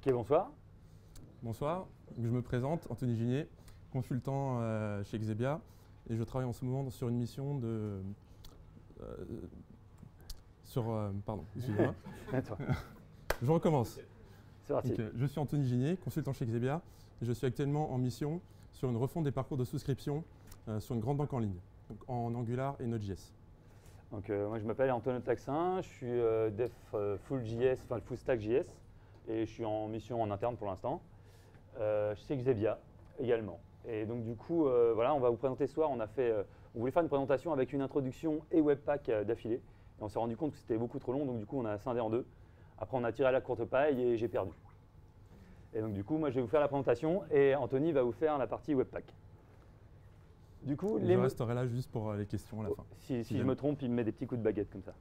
Ok, bonsoir. Bonsoir, je me présente, Anthony Ginier, consultant chez Xebia, et je travaille en ce moment sur une mission de… pardon, excusez-moi. Attends, Je recommence. c'est parti. Donc, je suis Anthony Ginier, consultant chez Xebia, et je suis actuellement en mission sur une refonte des parcours de souscription sur une grande banque en ligne, donc en Angular et Node.js. Donc, moi, je m'appelle Antonio Taxin, je suis dev full JS, enfin full stack JS, et je suis en mission en interne pour l'instant. Chez Xebia également. Et donc, du coup, voilà, on va vous présenter ce soir. On voulait faire une présentation avec une introduction et Webpack d'affilée. Et on s'est rendu compte que c'était beaucoup trop long, donc du coup, on a scindé en deux. Après, on a tiré à la courte paille et j'ai perdu. Et donc, du coup, moi, je vais vous faire la présentation et Anthony va vous faire la partie Webpack. Du coup, Je resterai là juste pour les questions à la fin. Si je me trompe, il me met des petits coups de baguette comme ça.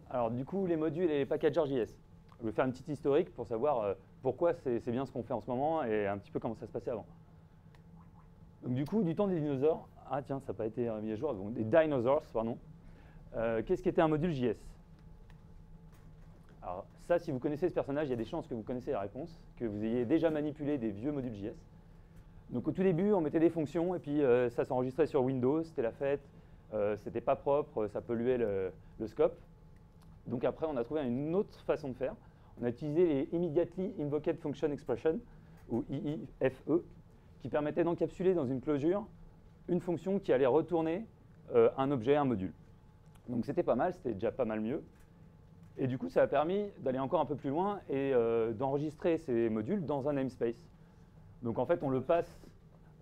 Alors, du coup, les modules et les packagers JS. Je vais faire une petite historique pour savoir pourquoi c'est bien ce qu'on fait en ce moment et un petit peu comment ça se passait avant. Donc, du coup, du temps des dinosaures, ah tiens, ça n'a pas été mis à jour, donc des dinosaurs, pardon. Qu'est-ce qu'était un module JS? Alors, ça, si vous connaissez ce personnage, il y a des chances que vous connaissez la réponse, que vous ayez déjà manipulé des vieux modules JS. Donc, au tout début, on mettait des fonctions et puis ça s'enregistrait sur Windows, c'était la fête, c'était pas propre, ça polluait le scope. Donc, après, on a trouvé une autre façon de faire. On a utilisé les Immediately Invoked Function Expression, ou IIFE, qui permettaient d'encapsuler dans une closure une fonction qui allait retourner un objet, un module. Donc c'était pas mal, c'était déjà pas mal mieux. Et du coup, ça a permis d'aller encore un peu plus loin et d'enregistrer ces modules dans un namespace. Donc en fait, on le passe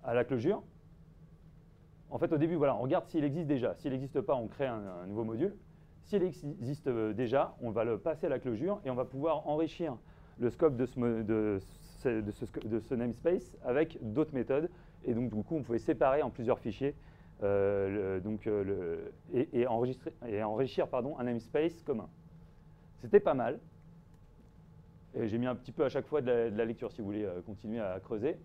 à la closure. En fait, au début, voilà, on regarde s'il existe déjà. S'il n'existe pas, on crée un nouveau module. S'il existe déjà, on va le passer à la closure et on va pouvoir enrichir le scope de ce namespace avec d'autres méthodes. Et donc, du coup, on pouvait séparer en plusieurs fichiers et enrichir un namespace commun. C'était pas mal. Et j'ai mis un petit peu à chaque fois de la lecture si vous voulez continuer à creuser.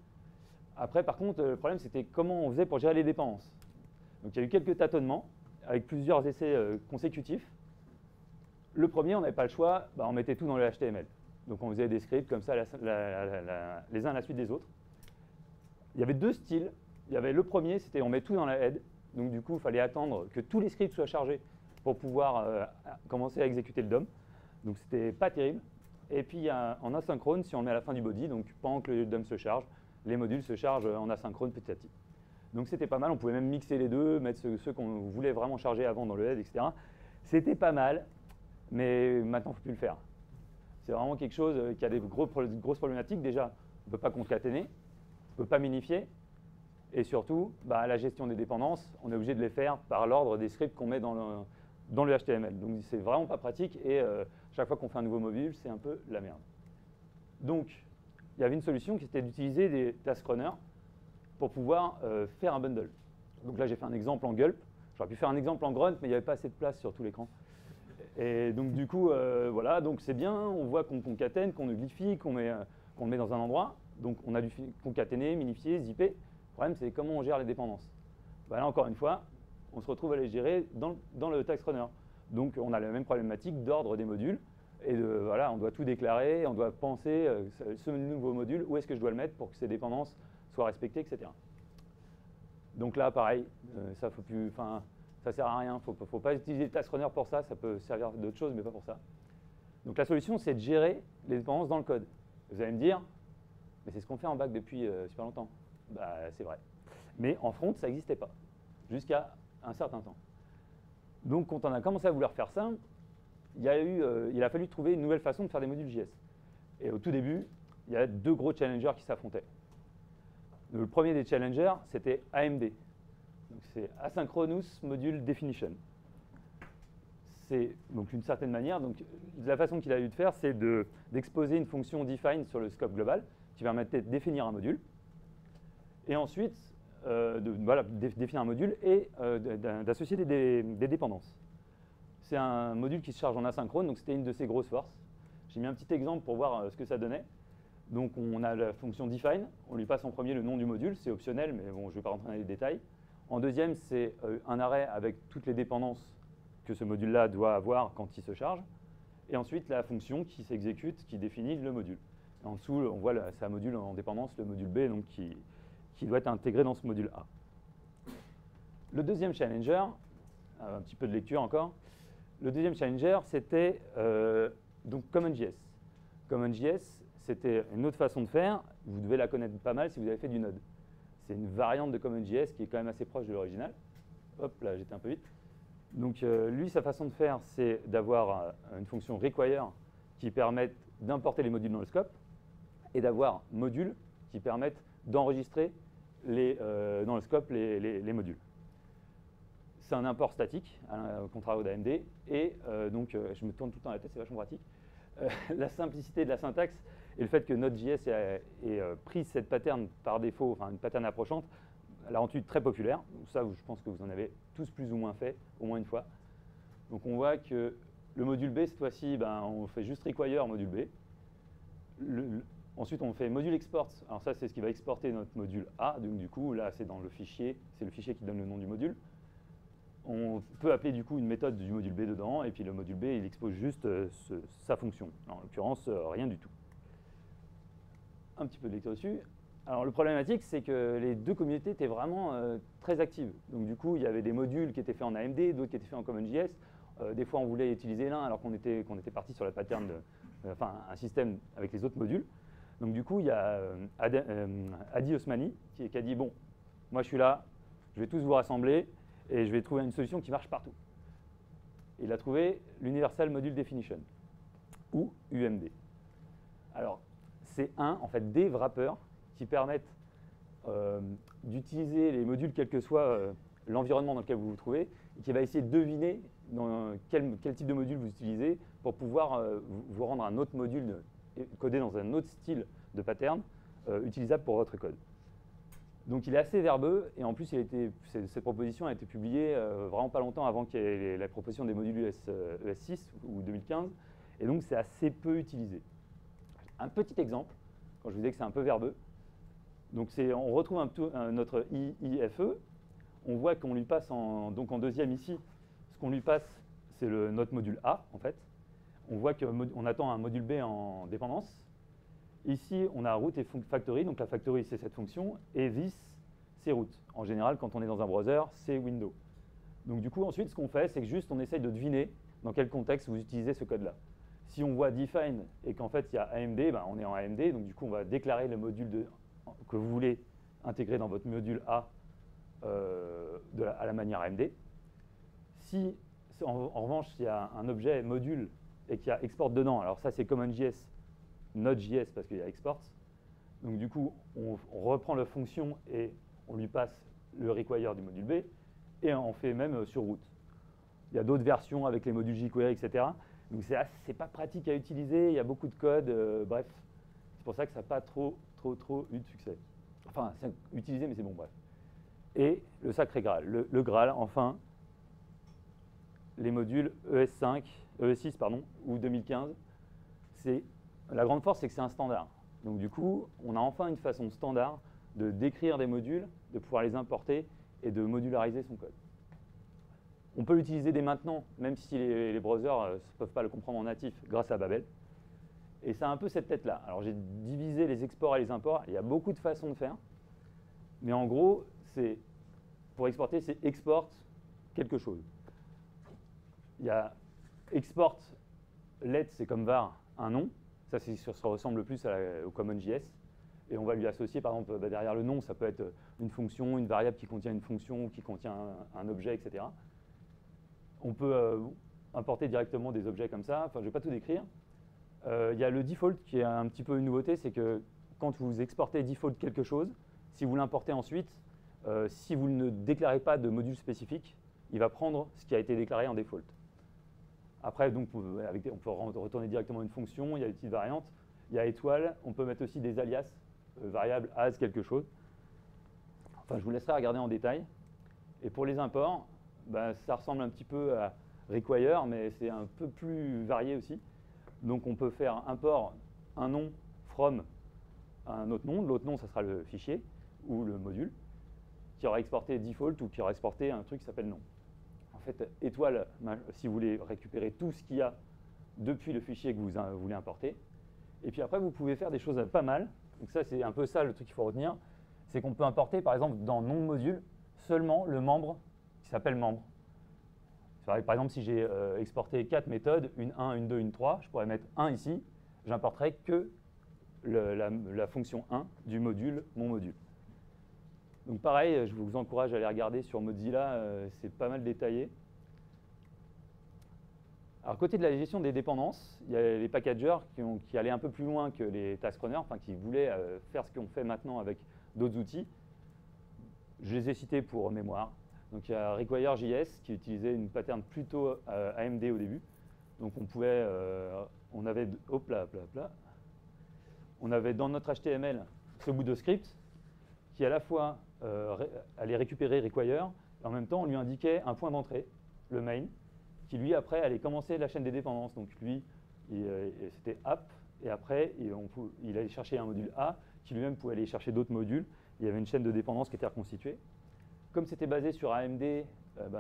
Après, par contre, le problème, c'était comment on faisait pour gérer les dépendances. Donc, il y a eu quelques tâtonnements avec plusieurs essais consécutifs. Le premier, on n'avait pas le choix, on mettait tout dans le HTML. Donc on faisait des scripts comme ça, les uns à la suite des autres. Il y avait deux styles. Il y avait le premier, c'était on met tout dans la head. Donc du coup, il fallait attendre que tous les scripts soient chargés pour pouvoir commencer à exécuter le DOM. Donc c'était pas terrible. Et puis il y a en asynchrone, si on le met à la fin du body, donc pendant que le DOM se charge, les modules se chargent en asynchrone petit à petit. Donc c'était pas mal, on pouvait même mixer les deux, mettre ceux qu'on voulait vraiment charger avant dans le head, etc. C'était pas mal, mais maintenant il ne faut plus le faire. C'est vraiment quelque chose qui a des grosses problématiques. Déjà, on ne peut pas concaténer, on ne peut pas minifier, et surtout, la gestion des dépendances, on est obligé de les faire par l'ordre des scripts qu'on met dans le HTML. Donc c'est vraiment pas pratique, et chaque fois qu'on fait un nouveau module, c'est un peu la merde. Donc, il y avait une solution qui était d'utiliser des task runners pour pouvoir faire un bundle. Donc là, j'ai fait un exemple en gulp. J'aurais pu faire un exemple en grunt, mais il n'y avait pas assez de place sur tout l'écran. Et donc du coup, voilà, donc c'est bien, on voit qu'on concatène, qu'on uglifie, qu'on le met dans un endroit. Donc on a dû concaténer, minifier, zipper. Le problème, c'est comment on gère les dépendances. Là, encore une fois, on se retrouve à les gérer dans le task runner. Donc on a la même problématique d'ordre des modules. Et voilà, on doit tout déclarer, on doit penser ce nouveau module, où est-ce que je dois le mettre pour que ces dépendances soient respectées, etc. Donc là, pareil, ça faut plus, ça sert à rien. Il ne faut pas utiliser le task runner pour ça. Ça peut servir d'autres choses, mais pas pour ça. Donc la solution, c'est de gérer les dépendances dans le code. Vous allez me dire, mais c'est ce qu'on fait en back depuis super longtemps. C'est vrai. Mais en front, ça n'existait pas, jusqu'à un certain temps. Donc quand on a commencé à vouloir faire ça, il a fallu trouver une nouvelle façon de faire des modules JS. Et au tout début, il y a deux gros challengers qui s'affrontaient. Le premier des challengers, c'était AMD. C'est Asynchronous Module Definition. C'est donc d'une certaine manière, donc la façon qu'il a eu de faire, c'est d'exposer une fonction define sur le scope global qui permettait de définir un module, et ensuite définir un module et d'associer des dépendances. C'est un module qui se charge en asynchrone, donc c'était une de ses grosses forces. J'ai mis un petit exemple pour voir ce que ça donnait. Donc on a la fonction define, on lui passe en premier le nom du module, c'est optionnel, mais bon, je ne vais pas rentrer dans les détails. En deuxième, c'est un array avec toutes les dépendances que ce module-là doit avoir quand il se charge. Et ensuite, la fonction qui s'exécute, qui définit le module. En dessous, on voit c'est un module en dépendance, le module B, donc qui doit être intégré dans ce module A. Le deuxième challenger, un petit peu de lecture encore, le deuxième challenger, c'était donc CommonJS. CommonJS, c'était une autre façon de faire, vous devez la connaître pas mal si vous avez fait du Node. C'est une variante de CommonJS qui est quand même assez proche de l'original. Hop, là j'étais un peu vite. Donc lui, sa façon de faire, c'est d'avoir une fonction require qui permet d'importer les modules dans le scope et d'avoir modules qui permettent d'enregistrer dans le scope les modules. C'est un import statique, au contraire d'AMD, et donc je me tourne tout le temps la tête, c'est vachement pratique. La simplicité de la syntaxe et le fait que Node.js ait pris cette pattern par défaut, enfin une pattern approchante, l'a rendu très populaire. Ça, je pense que vous en avez tous plus ou moins fait, au moins une fois. Donc on voit que le module B, cette fois-ci, on fait juste require module B. Ensuite, on fait module export. Alors ça, c'est ce qui va exporter notre module A. Donc du coup, là, c'est dans le fichier. C'est le fichier qui donne le nom du module. On peut appeler du coup une méthode du module B dedans. Et puis le module B, il expose juste sa fonction. En l'occurrence, rien du tout. Un petit peu de lecture dessus. Alors le problématique, c'est que les deux communautés étaient vraiment très actives. Donc du coup, il y avait des modules qui étaient faits en AMD, d'autres qui étaient faits en CommonJS. Des fois, on voulait utiliser l'un alors qu'on était parti sur la pattern un système avec les autres modules. Donc du coup, il y a Adi Osmani qui a dit, bon, moi je suis là, je vais tous vous rassembler et je vais trouver une solution qui marche partout. Il a trouvé l'Universal Module Definition, ou UMD. Alors, c'est en fait, des wrappers qui permettent d'utiliser les modules quel que soit l'environnement dans lequel vous vous trouvez, et qui va essayer de deviner quel type de module vous utilisez pour pouvoir vous rendre un autre module codé dans un autre style de pattern utilisable pour votre code. Donc il est assez verbeux, et en plus cette proposition a été publiée vraiment pas longtemps avant qu'il y ait la proposition des modules ES6 ou 2015, et donc c'est assez peu utilisé. Un petit exemple, quand je vous disais que c'est un peu verbeux, donc on retrouve notre IIFE, on voit qu'on lui passe en deuxième ici, ce qu'on lui passe, c'est notre module A en fait. On voit qu'on attend un module B en dépendance. Ici, on a root et factory, donc la factory c'est cette fonction, et this c'est root. En général, quand on est dans un browser, c'est window. Donc du coup, ensuite, ce qu'on fait, c'est que juste on essaye de deviner dans quel contexte vous utilisez ce code-là. Si on voit define et qu'en fait il y a AMD, on est en AMD, donc du coup on va déclarer le module que vous voulez intégrer dans votre module A à la manière AMD. Si en revanche il y a un objet module et qu'il y a export dedans, alors ça c'est CommonJS, Node.js parce qu'il y a export. Donc du coup on reprend la fonction et on lui passe le require du module B et on fait même sur root. Il y a d'autres versions avec les modules jQuery, etc. Donc c'est pas pratique à utiliser, il y a beaucoup de code, bref. C'est pour ça que ça n'a pas trop eu de succès. Enfin, c'est utilisé, mais c'est bon, bref. Et le sacré Graal, le Graal, enfin, les modules ES6 ou 2015, la grande force, c'est que c'est un standard. Donc du coup, on a enfin une façon standard de décrire des modules, de pouvoir les importer et de modulariser son code. On peut l'utiliser dès maintenant, même si les browsers ne peuvent pas le comprendre en natif, grâce à Babel. Et ça a un peu cette tête-là. Alors j'ai divisé les exports et les imports. Il y a beaucoup de façons de faire. Mais en gros, pour exporter, c'est export quelque chose. Il y a export let, c'est comme var, un nom. Ça ressemble le plus au CommonJS. Et on va lui associer, par exemple, derrière le nom, ça peut être une fonction, une variable qui contient une fonction, qui contient un objet, etc. On peut importer directement des objets comme ça. Enfin, je ne vais pas tout décrire. Il y a le default qui est un petit peu une nouveauté, c'est que quand vous exportez default quelque chose, si vous l'importez ensuite, si vous ne déclarez pas de module spécifique, il va prendre ce qui a été déclaré en default. Après, donc, on peut retourner directement une fonction, il y a des petites variantes. Il y a étoile, on peut mettre aussi des alias, variables as quelque chose. Enfin, je vous laisserai regarder en détail. Et pour les imports, ça ressemble un petit peu à require, mais c'est un peu plus varié aussi. Donc on peut faire import un nom from un autre nom. L'autre nom, ça sera le fichier ou le module qui aura exporté default ou qui aura exporté un truc qui s'appelle nom. En fait, étoile, si vous voulez récupérer tout ce qu'il y a depuis le fichier que vous voulez importer. Et puis après, vous pouvez faire des choses pas mal. Donc ça, c'est un peu ça le truc qu'il faut retenir. C'est qu'on peut importer, par exemple, dans nom module, seulement le membre qui s'appelle membre. Par exemple, si j'ai exporté 4 méthodes, une 1, une 2, une 3, je pourrais mettre 1 ici. J'importerai que la fonction 1 du module, mon module. Donc pareil, je vous encourage à aller regarder sur Mozilla, c'est pas mal détaillé. Alors côté de la gestion des dépendances, il y a les packagers qui allaient un peu plus loin que les task runners, enfin qui voulaient faire ce qu'on fait maintenant avec d'autres outils. Je les ai cités pour mémoire. Donc il y a Require.js qui utilisait une pattern plutôt AMD au début. Donc on pouvait, on avait, on avait dans notre HTML ce bout de script qui à la fois allait récupérer Require, et en même temps on lui indiquait un point d'entrée, le main, qui lui après allait commencer la chaîne des dépendances. Donc lui, c'était app, et après il allait chercher un module A, qui lui-même pouvait aller chercher d'autres modules. Il y avait une chaîne de dépendances qui était reconstituée. Comme c'était basé sur AMD,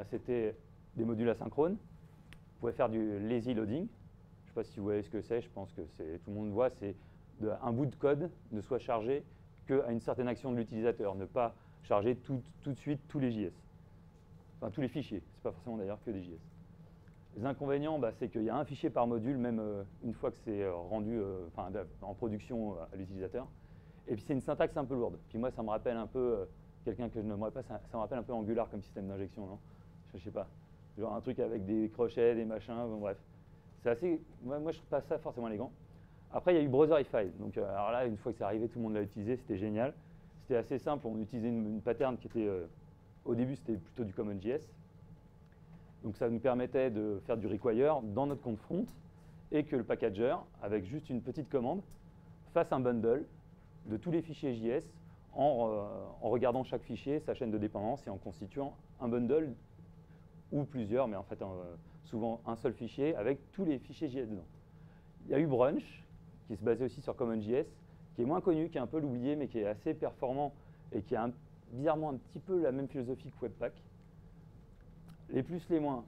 c'était des modules asynchrones. Vous pouvez faire du lazy loading. Je ne sais pas si vous voyez ce que c'est, je pense que tout le monde voit, c'est un bout de code ne soit chargé qu'à une certaine action de l'utilisateur, ne pas charger tout de suite tous les JS. Enfin, tous les fichiers, ce n'est pas forcément d'ailleurs que des JS. Les inconvénients, c'est qu'il y a un fichier par module, même une fois que c'est rendu en production à l'utilisateur. Et puis c'est une syntaxe un peu lourde. Puis moi, ça me rappelle un peu, quelqu'un que je nommerai pas, ça me rappelle un peu Angular comme système d'injection, non? Je sais pas. Genre un truc avec des crochets, des machins, bon, bref. C'est assez. Moi, je trouve pas ça forcément élégant. Après, il y a eu Browserify. Donc, alors là, une fois que c'est arrivé, tout le monde l'a utilisé, c'était génial. C'était assez simple. On utilisait une pattern qui était. Au début, c'était plutôt du CommonJS. Donc, ça nous permettait de faire du require dans notre compte front et que le packager, avec juste une petite commande, fasse un bundle de tous les fichiers JS en regardant chaque fichier, sa chaîne de dépendance et en constituant un bundle ou plusieurs, mais en fait souvent un seul fichier avec tous les fichiers JS dedans. Il y a eu Brunch, qui se basait aussi sur CommonJS, qui est moins connu, qui est un peu l'oublié, mais qui est assez performant et qui a bizarrement un petit peu la même philosophie que Webpack. Les plus, les moins,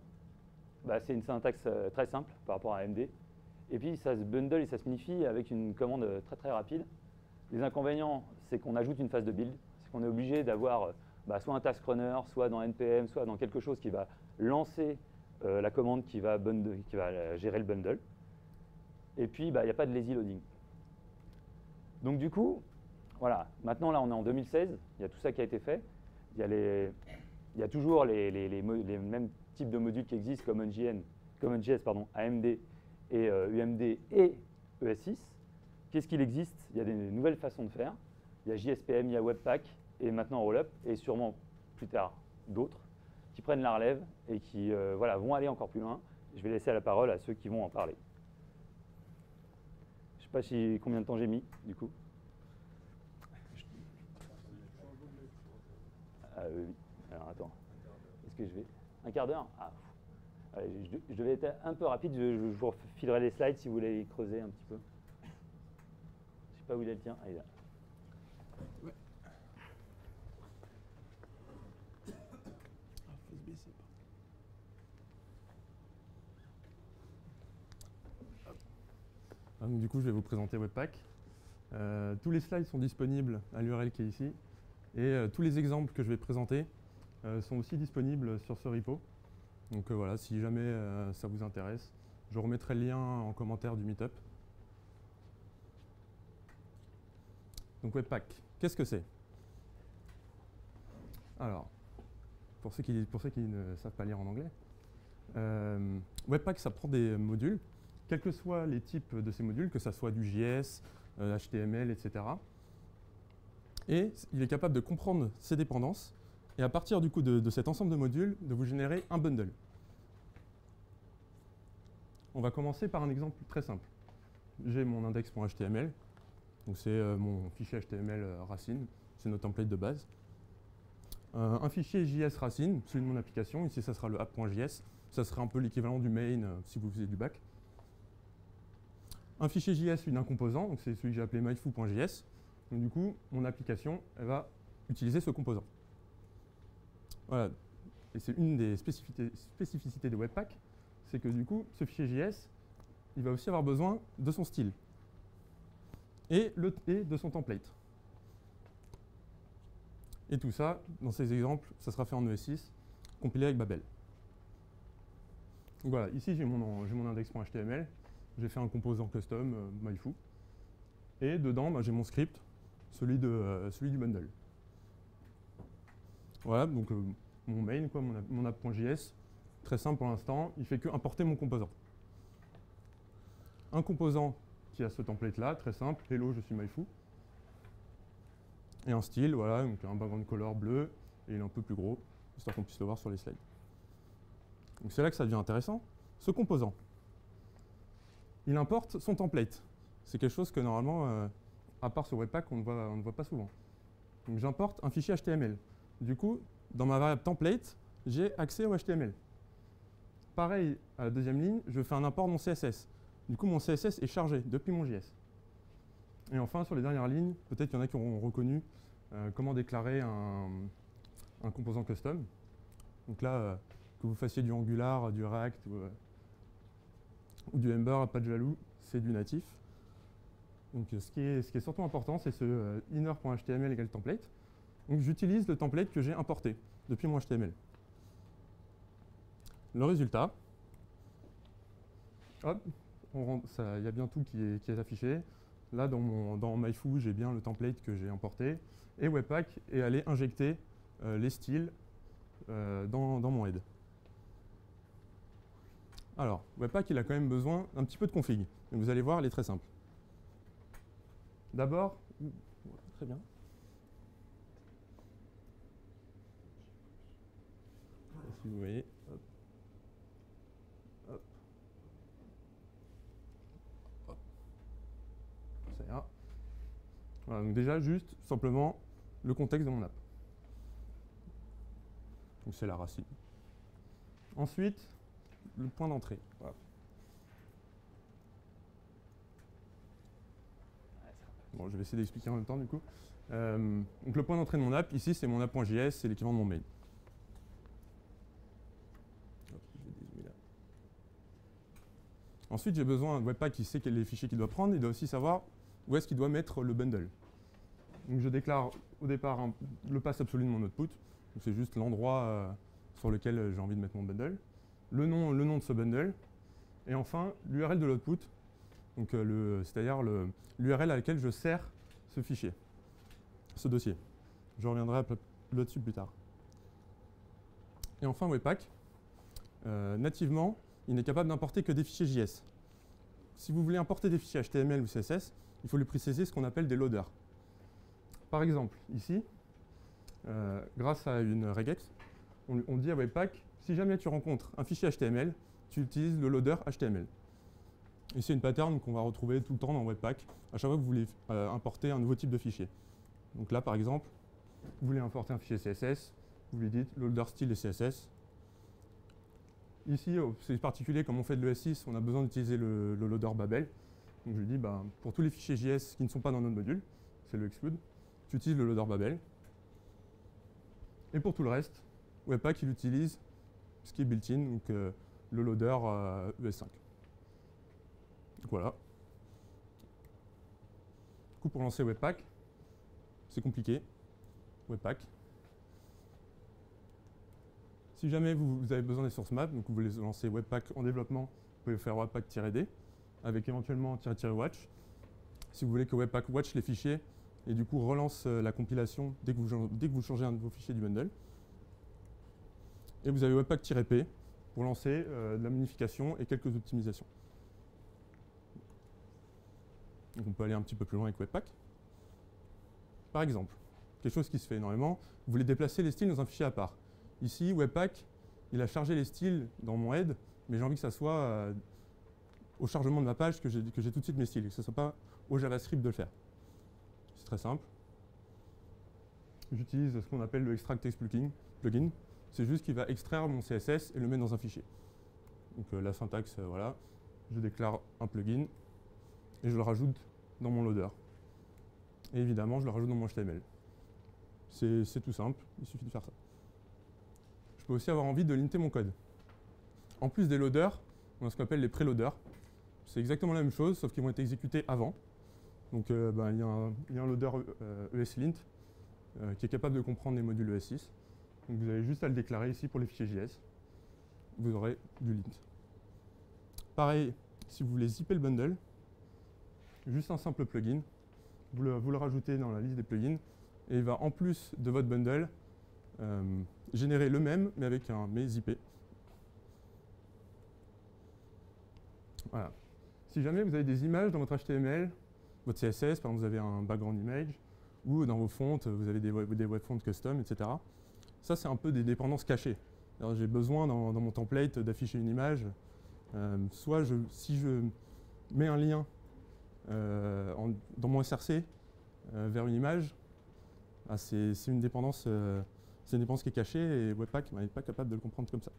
c'est une syntaxe très simple par rapport à AMD. Et puis ça se bundle et ça se unifie avec une commande très très rapide. Les inconvénients, c'est qu'on ajoute une phase de build, c'est qu'on est obligé d'avoir soit un task runner, soit dans NPM, soit dans quelque chose qui va lancer la commande qui va gérer le bundle. Et puis, il n'y a pas de lazy loading. Donc du coup, voilà, maintenant là on est en 2016, il y a tout ça qui a été fait. Il y a toujours les mêmes types de modules qui existent, CommonJS, AMD et UMD et ES6. Qu'est-ce qu'il existe? Il y a des nouvelles façons de faire. Il y a JSPM, il y a Webpack et maintenant Rollup et sûrement plus tard d'autres qui prennent la relève et qui vont aller encore plus loin. Je vais laisser la parole à ceux qui vont en parler. Je ne sais pas combien de temps j'ai mis, du coup. Oui. Alors, attends. Est-ce que je vais... Un quart d'heure? Allez, je devais être un peu rapide. Je vous filerai les slides si vous voulez les creuser un petit peu. Je ne sais pas où il est le tien. Ah, il est là. Ouais. Donc, du coup, je vais vous présenter Webpack. Tous les slides sont disponibles à l'URL qui est ici. Et tous les exemples que je vais présenter sont aussi disponibles sur ce repo. Donc voilà, si jamais ça vous intéresse, je remettrai le lien en commentaire du meetup. Donc Webpack, qu'est-ce que c'est? Alors, pour ceux qui ne savent pas lire en anglais, Webpack, ça prend des modules, quels que soient les types de ces modules, que ce soit du JS, HTML, etc. Et il est capable de comprendre ces dépendances et à partir du coup de cet ensemble de modules, de vous générer un bundle. On va commencer par un exemple très simple. J'ai mon index.html, donc c'est mon fichier HTML racine, c'est notre template de base. Un fichier JS racine, celui de mon application, ici ça sera le app.js, ça sera un peu l'équivalent du main si vous faisiez du back. Un fichier JS, celui d'un composant, donc c'est celui que j'ai appelé myfoo.js. Donc du coup, mon application, elle va utiliser ce composant. Voilà. Et c'est une des spécificités de Webpack, c'est que du coup, ce fichier JS, il va aussi avoir besoin de son style. et de son template. Et tout ça, dans ces exemples, ça sera fait en ES6, compilé avec Babel. Donc voilà, ici j'ai mon index.html, j'ai fait un composant custom, myfoo, et dedans bah, j'ai mon script, celui du bundle. Voilà, donc mon main, quoi, mon app.js, très simple pour l'instant, il fait que importer mon composant. Un composant qui a ce template-là, très simple, hello, je suis myfoo. Et un style, voilà, donc un background color bleu, et il est un peu plus gros, histoire qu'on puisse le voir sur les slides. Donc c'est là que ça devient intéressant. Ce composant, il importe son template. C'est quelque chose que normalement, à part sur Webpack, on ne voit pas souvent. Donc j'importe un fichier HTML. Du coup, dans ma variable template, j'ai accès au HTML. Pareil, à la deuxième ligne, je fais un import de mon CSS. Du coup, mon CSS est chargé depuis mon JS. Et enfin, sur les dernières lignes, peut-être qu'il y en a qui auront reconnu comment déclarer un composant custom. Donc là, que vous fassiez du Angular, du React ou du Ember, pas de jaloux, c'est du natif. Donc ce qui est surtout important, c'est ce inner.html égale template. Donc j'utilise le template que j'ai importé depuis mon HTML. Le résultat, hop, il y a bien tout qui est affiché. Là, dans myfoo, j'ai bien le template que j'ai importé. Et Webpack est allé injecter les styles dans mon head. Alors, Webpack, il a quand même besoin d'un petit peu de config. Mais vous allez voir, elle est très simple. D'abord, très bien. Si vous voyez, hop. Hop. Hop. Ça ira. Voilà, donc déjà, juste, simplement, le contexte de mon app. Donc c'est la racine. Ensuite, le point d'entrée. Voilà. Bon, je vais essayer d'expliquer en même temps du coup. Donc le point d'entrée de mon app, ici c'est mon app.js, c'est l'équivalent de mon main. Hop, je vais dézoomer là. Ensuite, j'ai besoin d'un Webpack qui sait quels les fichiers qu'il doit prendre, il doit aussi savoir où est-ce qu'il doit mettre le bundle. Donc je déclare au départ le pass absolu de mon output, c'est juste l'endroit sur lequel j'ai envie de mettre mon bundle, le nom de ce bundle, et enfin l'URL de l'output, donc c'est-à-dire l'URL à laquelle je sers ce fichier, ce dossier. Je reviendrai là-dessus plus tard. Et enfin Webpack, nativement, il n'est capable d'importer que des fichiers JS. Si vous voulez importer des fichiers HTML ou CSS, il faut lui préciser ce qu'on appelle des loaders. Par exemple, ici, grâce à une regex, on dit à Webpack, si jamais tu rencontres un fichier HTML, tu utilises le loader HTML. Et c'est une pattern qu'on va retrouver tout le temps dans Webpack, à chaque fois que vous voulez importer un nouveau type de fichier. Donc là, par exemple, vous voulez importer un fichier CSS, vous lui dites loader style et CSS. Ici, c'est particulier, comme on fait de l'ES6, on a besoin d'utiliser le loader Babel. Donc je lui dis, pour tous les fichiers JS qui ne sont pas dans notre module, c'est le exclude, tu utilises le loader Babel. Et pour tout le reste, Webpack, il utilise ce qui est built-in, donc le loader ES5. Donc voilà. Du coup, pour lancer Webpack, c'est compliqué. Webpack. Si jamais vous avez besoin des sources maps, donc vous voulez lancer Webpack en développement, vous pouvez faire Webpack-D, avec éventuellement --watch. Si vous voulez que Webpack watch les fichiers, et du coup relance la compilation dès que vous changez un de vos fichiers du bundle. Et vous avez Webpack-P pour lancer de la modification et quelques optimisations. Donc on peut aller un petit peu plus loin avec Webpack. Par exemple, quelque chose qui se fait énormément, vous voulez déplacer les styles dans un fichier à part. Ici, Webpack, il a chargé les styles dans mon head, mais j'ai envie que ça soit au chargement de ma page que j'ai tout de suite mes styles, que ce ne soit pas au JavaScript de le faire. C'est très simple. J'utilise ce qu'on appelle le extract text plugin. C'est juste qu'il va extraire mon CSS et le mettre dans un fichier. Donc la syntaxe, voilà. Je déclare un plugin et je le rajoute dans mon loader. Et évidemment, je le rajoute dans mon HTML. C'est tout simple, il suffit de faire ça. Je peux aussi avoir envie de linter mon code. En plus des loaders, on a ce qu'on appelle les préloaders. C'est exactement la même chose, sauf qu'ils vont être exécutés avant. Donc il y a un loader ESLint qui est capable de comprendre les modules ES6. Donc vous avez juste à le déclarer ici pour les fichiers JS. Vous aurez du lint. Pareil, si vous voulez zipper le bundle, juste un simple plugin, vous le rajoutez dans la liste des plugins, et il va en plus de votre bundle générer le même, mais avec un mais zippé. Voilà. Si jamais vous avez des images dans votre HTML, votre CSS, par exemple vous avez un background image, ou dans vos fontes, vous avez des web fonts custom, etc. Ça, c'est un peu des dépendances cachées. J'ai besoin dans mon template d'afficher une image. Soit si je mets un lien dans mon SRC vers une image, c'est une dépendance qui est cachée et Webpack n'est pas capable de le comprendre comme ça.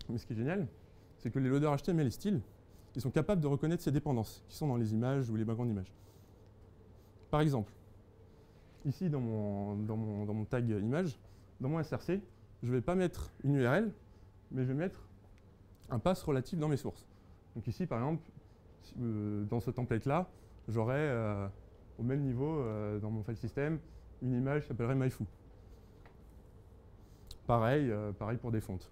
Mais ce qui est génial, c'est que les loaders HTML et styles, ils sont capables de reconnaître ces dépendances qui sont dans les images ou les backgrounds d'images. Par exemple, ici dans mon tag image, dans mon SRC, je ne vais pas mettre une URL, mais je vais mettre un pass relatif dans mes sources. Donc ici, par exemple, dans ce template-là, j'aurai au même niveau dans mon file system une image qui s'appellerait myfoo. Pareil pour des fontes.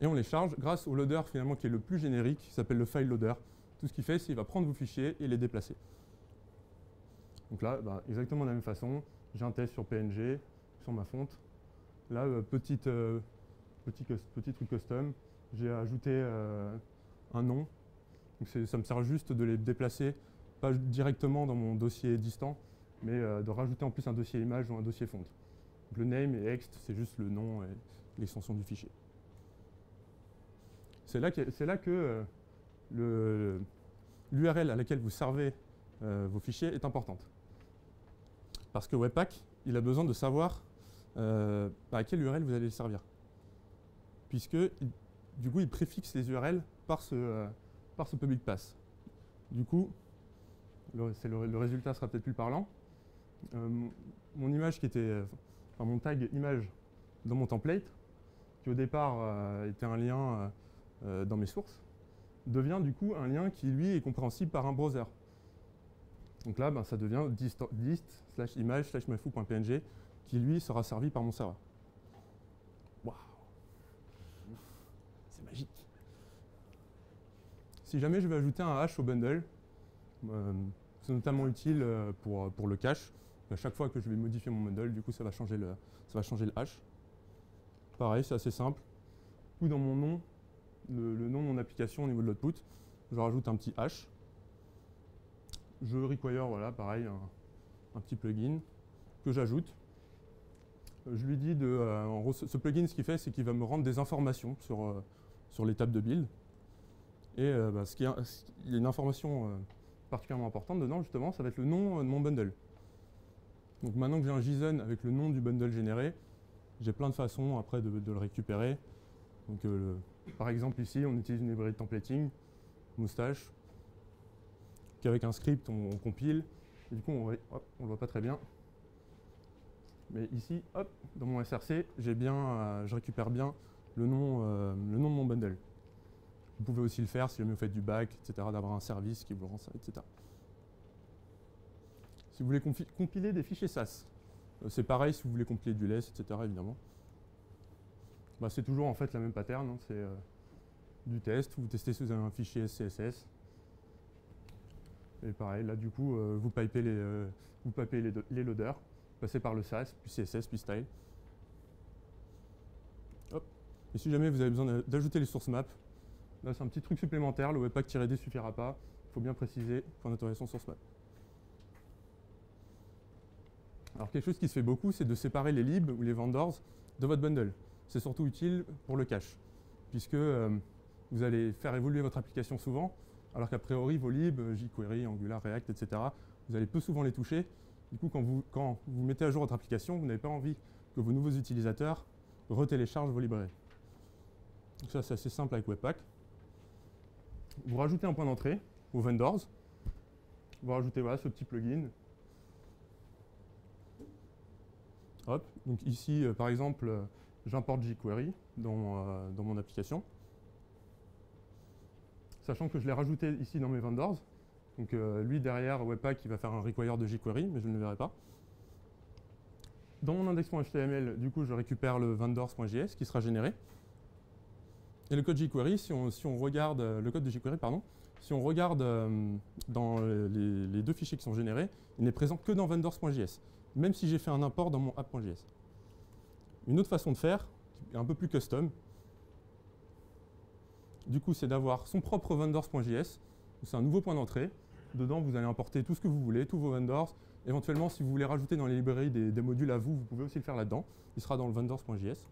Et on les charge grâce au loader finalement qui est le plus générique, qui s'appelle le file loader. Tout ce qu'il fait, c'est qu'il va prendre vos fichiers et les déplacer. Donc là, exactement de la même façon, j'ai un test sur PNG, sur ma fonte. Là, petit truc custom, j'ai ajouté un nom. Donc ça me sert juste de les déplacer, pas directement dans mon dossier distant, mais de rajouter en plus un dossier image ou un dossier fonte. Donc le name et ext, c'est juste le nom et l'extension du fichier. C'est là que l'URL à laquelle vous servez vos fichiers est importante. Parce que Webpack, il a besoin de savoir à quelle URL vous allez le servir. Puisque, du coup, il préfixe les URL par ce public path. Du coup, le résultat sera peut-être plus parlant. Mon image qui était, mon tag image dans mon template, qui au départ était un lien dans mes sources, devient du coup un lien qui, lui, est compréhensible par un browser. Donc là, ça devient dist/image/myfoo.png qui, lui, sera servi par mon serveur. Waouh! C'est magique. Si jamais je vais ajouter un hash au bundle, c'est notamment utile pour le cache. À chaque fois que je vais modifier mon bundle, du coup, ça va changer le hash. Pareil, c'est assez simple. Ou dans mon nom, le nom de mon application au niveau de l'output, je rajoute un petit hash. Je require, voilà, pareil, un petit plugin que j'ajoute. Je lui dis en gros, ce plugin, ce qu'il fait, c'est qu'il va me rendre des informations sur l'étape de build. Et il y a une information particulièrement importante dedans, justement, ça va être le nom de mon bundle. Donc maintenant que j'ai un JSON avec le nom du bundle généré, j'ai plein de façons après de le récupérer. Donc, par exemple, ici, on utilise une librairie de templating, Moustache, qu'avec un script, on compile. Et du coup, on le voit pas très bien. Mais ici, hop, dans mon SRC, je récupère bien le nom de mon bundle. Vous pouvez aussi le faire si jamais vous faites du back, etc., d'avoir un service qui vous rend ça, etc. Si vous voulez compiler des fichiers SAS, c'est pareil si vous voulez compiler du less, etc., évidemment. C'est toujours en fait la même pattern, hein, c'est du test, vous testez sous un fichier SCSS. Et pareil, là du coup, vous pipez les loaders, passez par le SAS, puis CSS, puis style. Hop. Et si jamais vous avez besoin d'ajouter les source maps, là c'est un petit truc supplémentaire, le webpack-d suffira pas, il faut bien préciser, point d'interrogation source map. Alors quelque chose qui se fait beaucoup, c'est de séparer les libs ou les vendors de votre bundle. C'est surtout utile pour le cache, puisque vous allez faire évoluer votre application souvent, alors qu'a priori vos libs, jQuery, Angular, React, etc., vous allez peu souvent les toucher. Du coup, quand vous mettez à jour votre application, vous n'avez pas envie que vos nouveaux utilisateurs retéléchargent vos librairies. Donc ça, c'est assez simple avec Webpack. Vous rajoutez un point d'entrée aux vendors. Vous rajoutez voilà, ce petit plugin. Hop, donc ici, par exemple, j'importe jQuery dans mon application. sachant que je l'ai rajouté ici dans mes vendors. Donc lui, derrière Webpack, il va faire un require de jQuery, mais je ne le verrai pas. Dans mon index.html, du coup, je récupère le vendors.js qui sera généré. Et le code jQuery, si on regarde le code de jQuery, pardon, si on regarde dans les deux fichiers qui sont générés, il n'est présent que dans vendors.js, même si j'ai fait un import dans mon app.js. Une autre façon de faire, qui est un peu plus custom, du coup, c'est d'avoir son propre vendors.js. C'est un nouveau point d'entrée. Dedans, vous allez importer tout ce que vous voulez, tous vos vendors. Éventuellement, si vous voulez rajouter dans les librairies des modules à vous, vous pouvez aussi le faire là-dedans. Il sera dans le vendors.js.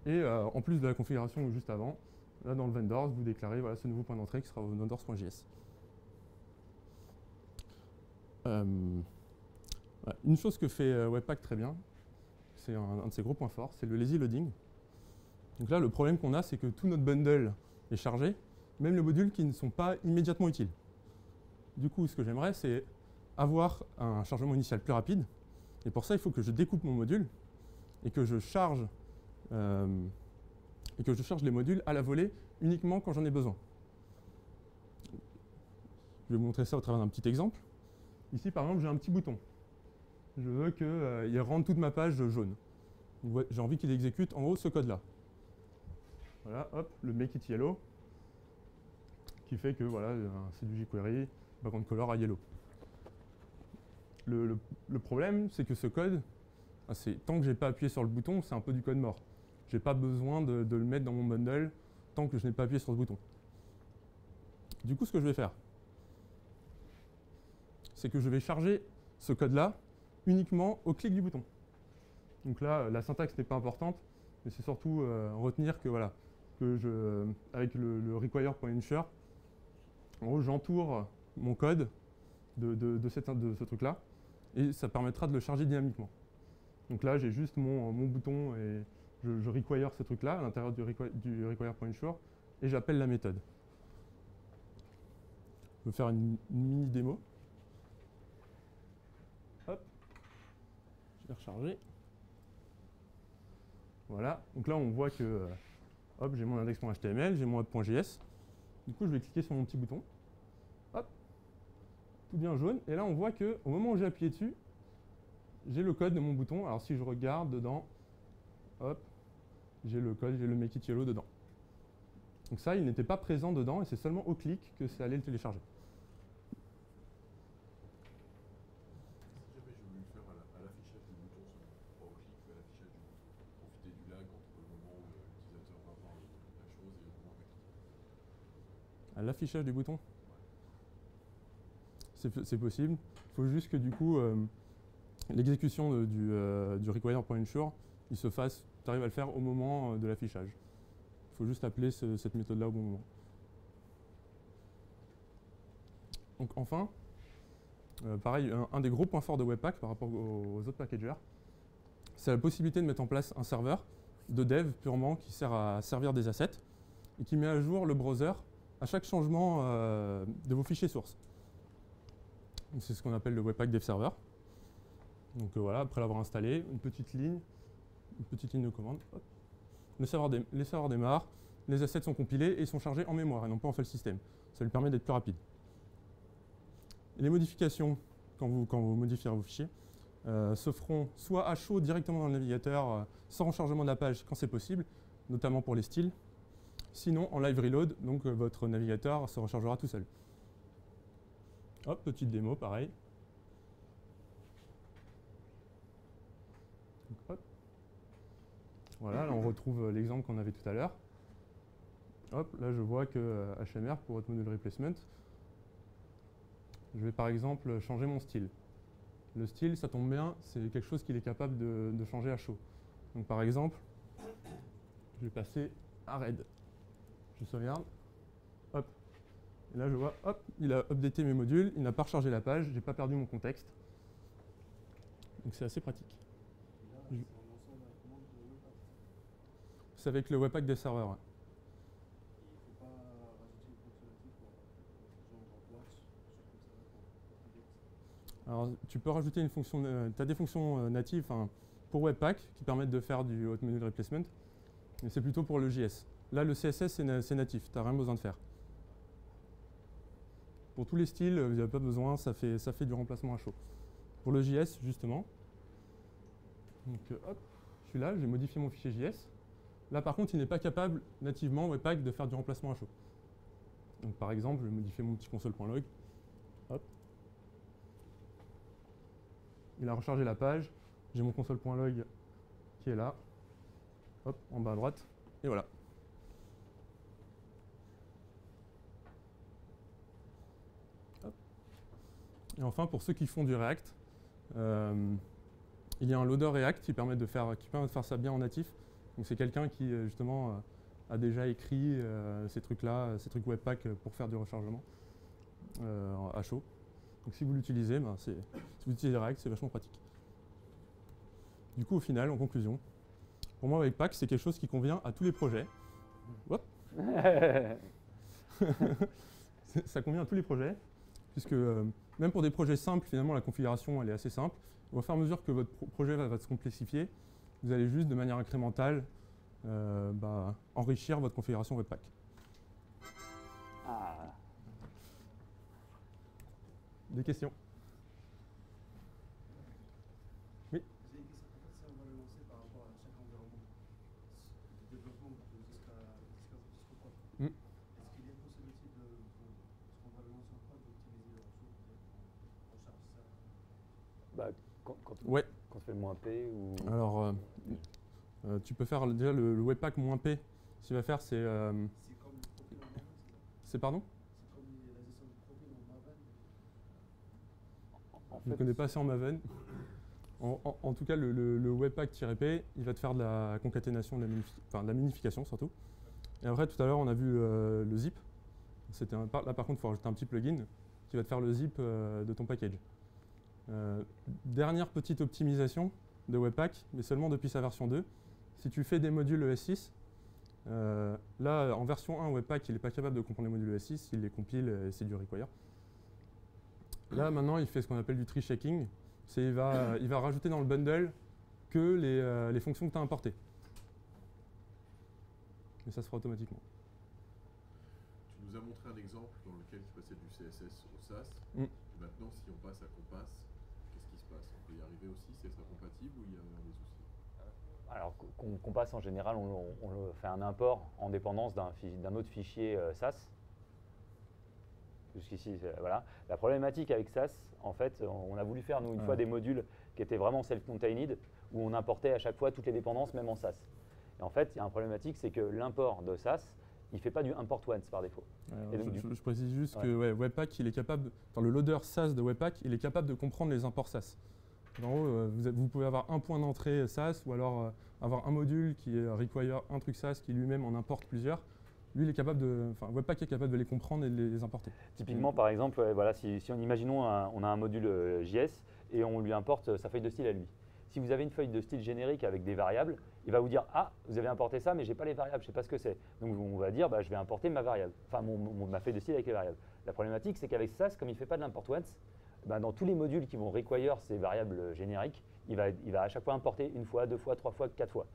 Et en plus de la configuration juste avant, là dans le vendors, vous déclarez voilà, ce nouveau point d'entrée qui sera au vendors.js. Une chose que fait Webpack très bien, c'est un de ses gros points forts, c'est le lazy loading. Donc là, le problème qu'on a, c'est que tout notre bundle est chargé, même les modules qui ne sont pas immédiatement utiles. Du coup, ce que j'aimerais, c'est avoir un chargement initial plus rapide. Et pour ça, il faut que je découpe mon module et que je charge les modules à la volée uniquement quand j'en ai besoin. Je vais vous montrer ça au travers d'un petit exemple. Ici, par exemple, j'ai un petit bouton. Je veux qu'il rende toute ma page jaune. J'ai envie qu'il exécute en haut ce code-là. Voilà, hop, le make it yellow, qui fait que voilà, c'est du jQuery, background color à yellow. Le problème, c'est que ce code, tant que je n'ai pas appuyé sur le bouton, c'est un peu du code mort. Je n'ai pas besoin de le mettre dans mon bundle tant que je n'ai pas appuyé sur ce bouton. Du coup, ce que je vais faire, c'est que je vais charger ce code-là uniquement au clic du bouton. Donc là, la syntaxe n'est pas importante, mais c'est surtout retenir que voilà, avec le require.ensure, en gros, j'entoure mon code de ce truc-là, et ça permettra de le charger dynamiquement. Donc là, j'ai juste mon bouton et je require ce truc-là à l'intérieur du require.ensure, et j'appelle la méthode. Je vais faire une mini démo. Hop, je vais recharger. Voilà, donc là on voit que hop, j'ai mon index.html, j'ai mon app.js. Du coup, je vais cliquer sur mon petit bouton. Hop, tout bien jaune. Et là, on voit qu'au moment où j'ai appuyé dessus, j'ai le code de mon bouton. Alors si je regarde dedans, hop, j'ai le code, j'ai le make it yellow dedans. Donc ça, il n'était pas présent dedans et c'est seulement au clic que ça allait le télécharger. À l'affichage du bouton, c'est possible. Il faut juste que du coup, l'exécution du require.ensure, il se fasse, tu arrives à le faire au moment de l'affichage. Il faut juste appeler cette méthode-là au bon moment. Donc enfin, pareil, un des gros points forts de Webpack par rapport aux autres packagers, c'est la possibilité de mettre en place un serveur de dev purement qui sert à servir des assets et qui met à jour le browser à chaque changement de vos fichiers sources. C'est ce qu'on appelle le Webpack Dev Server. Donc voilà, après l'avoir installé, une petite ligne de commande. Hop. Les serveurs démarrent, les assets sont compilés et sont chargés en mémoire et non pas en file system. Ça lui permet d'être plus rapide. Et les modifications, quand vous modifierez vos fichiers, se feront soit à chaud directement dans le navigateur, sans rechargement de la page quand c'est possible, notamment pour les styles. Sinon, en live reload, donc votre navigateur se rechargera tout seul. Hop, petite démo, pareil. Donc, hop. Voilà, là on retrouve l'exemple qu'on avait tout à l'heure. Hop, là je vois que HMR, pour votre module replacement, je vais par exemple changer mon style. Le style, ça tombe bien, c'est quelque chose qu'il est capable de changer à chaud. Donc par exemple, je vais passer à red. Je sauvegarde, hop, et là je vois, hop, il a updaté mes modules, il n'a pas rechargé la page, j'ai pas perdu mon contexte. Donc c'est assez pratique. C'est avec le Webpack Dev Server. Ouais. Alors tu peux rajouter une fonction, tu as des fonctions natives pour Webpack qui permettent de faire du hot module replacement. Mais c'est plutôt pour le JS. Là, le CSS, c'est natif, tu n'as rien besoin de faire. Pour tous les styles, vous n'avez pas besoin, ça fait du remplacement à chaud. Pour le JS, justement, donc, hop, je suis là, j'ai modifié mon fichier JS. Là, par contre, il n'est pas capable, nativement, Webpack, de faire du remplacement à chaud. Donc, par exemple, je vais modifier mon petit console.log. Hop. Il a rechargé la page. J'ai mon console.log qui est là. Hop, en bas à droite. Et voilà. Hop. Et enfin, pour ceux qui font du React, il y a un loader React qui permet de faire ça bien en natif. Donc c'est quelqu'un qui justement a déjà écrit ces trucs-là, ces trucs Webpack pour faire du rechargement à chaud. Donc si vous l'utilisez, si vous utilisez React, c'est vachement pratique. Du coup, au final, en conclusion, pour moi, Webpack, c'est quelque chose qui convient à tous les projets. Hop. Ça convient à tous les projets, puisque même pour des projets simples, finalement, la configuration, elle est assez simple. Au fur et à mesure que votre projet va se complexifier, vous allez juste, de manière incrémentale, enrichir votre configuration Webpack. Ah. Des questions? Oui. J'ai une question. En fait, si on va le lancer par rapport à chaque environnement, le développement jusqu'au prod, est-ce qu'il y a possibilité parce qu'on va le lancer en prod, d'optimiser les ressources, on charge ça? Quand on fait le moins P ou... Alors, tu peux faire déjà le Webpack -P. Ce qu'il va faire, c'est... C'est comme le profil en Maven, c'est ça? C'est pardon? C'est comme la gestion du profil en Maven? Je ne connais pas assez en Maven. En tout cas, le Webpack-P, il va te faire de la concaténation, de la minification surtout. Et après, tout à l'heure, on a vu le zip. Là, par contre, il faut rajouter un petit plugin qui va te faire le zip de ton package. Dernière petite optimisation de Webpack, mais seulement depuis sa version 2. Si tu fais des modules ES6, là, en version 1, Webpack, il n'est pas capable de comprendre les modules ES6, il les compile et c'est du require. Là, maintenant, il fait ce qu'on appelle du tree checking. Il va rajouter dans le bundle que les fonctions que tu as importées. Mais ça se fera automatiquement. Tu nous as montré un exemple dans lequel tu passais du CSS au SAS. Mm. Et maintenant, si on passe à Compass, qu'est-ce qui se passe? On peut y arriver aussi? C'est ça compatible ou il y a des soucis? Alors, Compass, en général, on le fait un import en dépendance d'un autre fichier SAS. Jusqu'ici, voilà. La problématique avec SAS, en fait, on a voulu faire, nous, une fois des modules qui étaient vraiment self-contained, où on importait à chaque fois toutes les dépendances, même en SAS. Et en fait, il y a une problématique, c'est que l'import de SAS, il ne fait pas du import once par défaut. Je précise juste que Webpack, il est capable, le loader SAS de Webpack, il est capable de comprendre les imports SAS. En gros, vous pouvez avoir un point d'entrée SAS ou alors avoir un module qui require un truc SAS qui lui-même en importe plusieurs. Lui, Webpack est capable de les comprendre et de les importer. Typiquement, par exemple, voilà, si imaginons on a un module JS et on lui importe sa feuille de style à lui. Si vous avez une feuille de style générique avec des variables, il va vous dire « Ah, vous avez importé ça, mais je n'ai pas les variables, je ne sais pas ce que c'est. » Donc on va dire « Je vais importer ma variable, enfin ma feuille de style avec les variables. » La problématique, c'est qu'avec SAS, comme il ne fait pas de l'import once, dans tous les modules qui vont require ces variables génériques, il va à chaque fois importer une fois, deux fois, trois fois, quatre fois.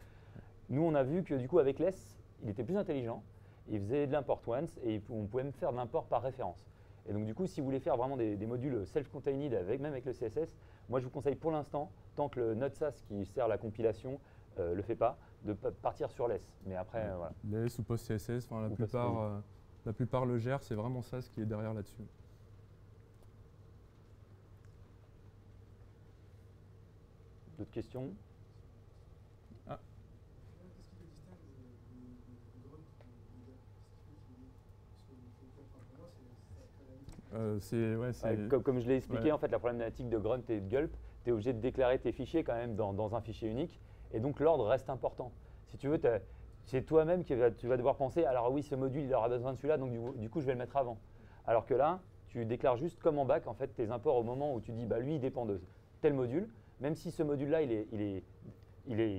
Nous, on a vu que du coup, avec less, il était plus intelligent. Il faisait de l'import once et on pouvait même faire de l'import par référence. Et donc du coup, si vous voulez faire vraiment des modules self-contained même avec le CSS, moi je vous conseille pour l'instant, tant que le Node SAS qui sert à la compilation ne le fait pas, de partir sur less. Mais après, voilà. Less ou PostCSS, la plupart le gèrent, c'est vraiment SAS qui est derrière là-dessus. D'autres questions? Comme je l'ai expliqué, en fait, la problématique de Grunt et de Gulp, tu es obligé de déclarer tes fichiers quand même dans un fichier unique, et donc l'ordre reste important. Si tu veux, c'est toi-même tu vas devoir penser, alors oui, ce module, il aura besoin de celui-là, donc du coup, je vais le mettre avant. Alors que là, tu déclares juste comme en back, en fait, tes imports au moment où tu dis, lui, il dépend de tel module, même si ce module-là,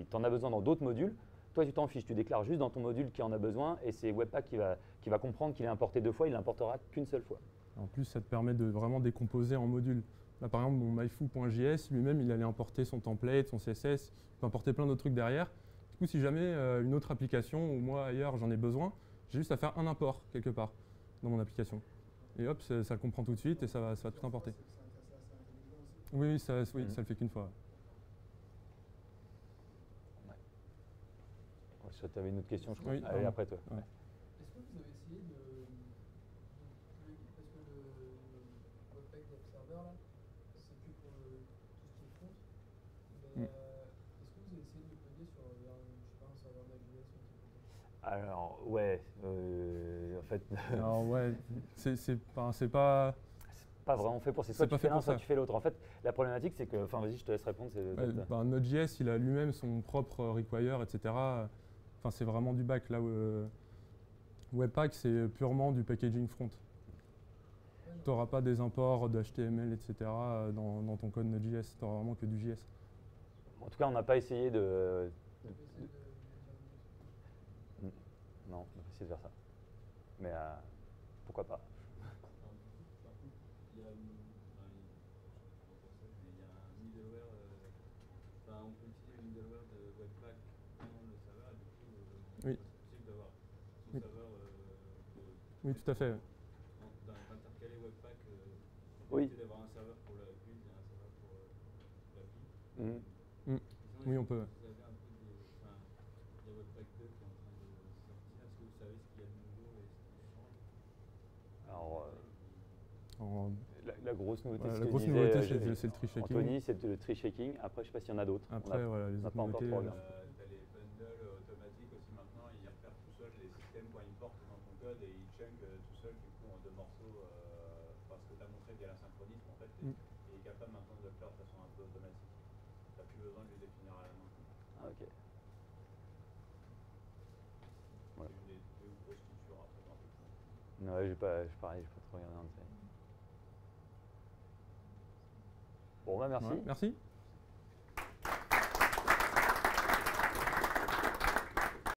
t'en as besoin dans d'autres modules, toi, tu t'en fiches, tu déclares juste dans ton module qui en a besoin, et c'est Webpack qui va comprendre qu'il est importé deux fois, il l'importera qu'une seule fois. En plus, ça te permet de vraiment décomposer en modules. Là, par exemple, mon myfoo.js, lui-même, il allait importer son template, son CSS, il peut importer plein d'autres trucs derrière. Du coup, si jamais une autre application ou moi ailleurs j'en ai besoin, j'ai juste à faire un import quelque part dans mon application. Et hop, ça le comprend tout de suite et ça va tout importer. Oui, ça le fait qu'une fois. Tu avais une autre question, je crois. Oui, Allez, après toi. Ouais. Est-ce que vous avez essayé parce que le Webpack Dev Server là, c'est que pour tout ce qui est front, mais est-ce que vous avez essayé de le plugger sur je sais pas, un serveur Node.js ou un truc comme ça? Alors, ouais, en fait, Alors ouais, c'est pas. pas vraiment fait pour ça. C'est Soit pas tu fait fais l'un, pour soit ça. tu fais l'autre. En fait, la problématique, c'est que, enfin, vas-y, je te laisse répondre. Node.js, il a lui-même son propre require, etc. Enfin, c'est vraiment du back. Là, Webpack, c'est purement du packaging front. Tu n'auras pas des imports de HTML, etc. dans ton code Node.js. Tu n'auras vraiment que du JS. En tout cas, on n'a pas essayé de. Non, on n'a pas essayé de faire ça. Mais pourquoi pas. Il y a un middleware, on peut utiliser le middleware de Webpack dans le serveur et du coup, Oui. c'est possible d'avoir son Oui. serveur Oui, tout à fait. d'intercaler Webpack, Oui. d'éviter d'avoir un serveur pour la build et un serveur pour l'appli. Oui, on peut. Vous avez un peu il y a Webpack 2 qui est en train de sortir. Est-ce que vous savez ce qu'il y a de nouveau et ce qui change? Alors, En- la grosse nouveauté, Ouais, ce la que grosse disait, nouveauté, c'est le tree shaking. Anthony, c'est le tree shaking. Après, je ne sais pas s'il y en a d'autres. Après, voilà, les on n'a autres pas encore nouveautés. trop regardé. T'as les bundles automatiques aussi maintenant, ils repèrent tout seul les systèmes quand ils portent dans ton code et ils chunk tout seul du coup en deux morceaux parce que tu as montré via l'asynchronisme en fait et il est capable maintenant de le faire de façon un peu automatique. Tu n'as plus besoin de les définir à la main. Ah, ok. Voilà. C'est une des grosses features après dans le fond. Ouais, pareil, j'ai pas trop regardé en détail. Bon, bah merci. Ouais, merci.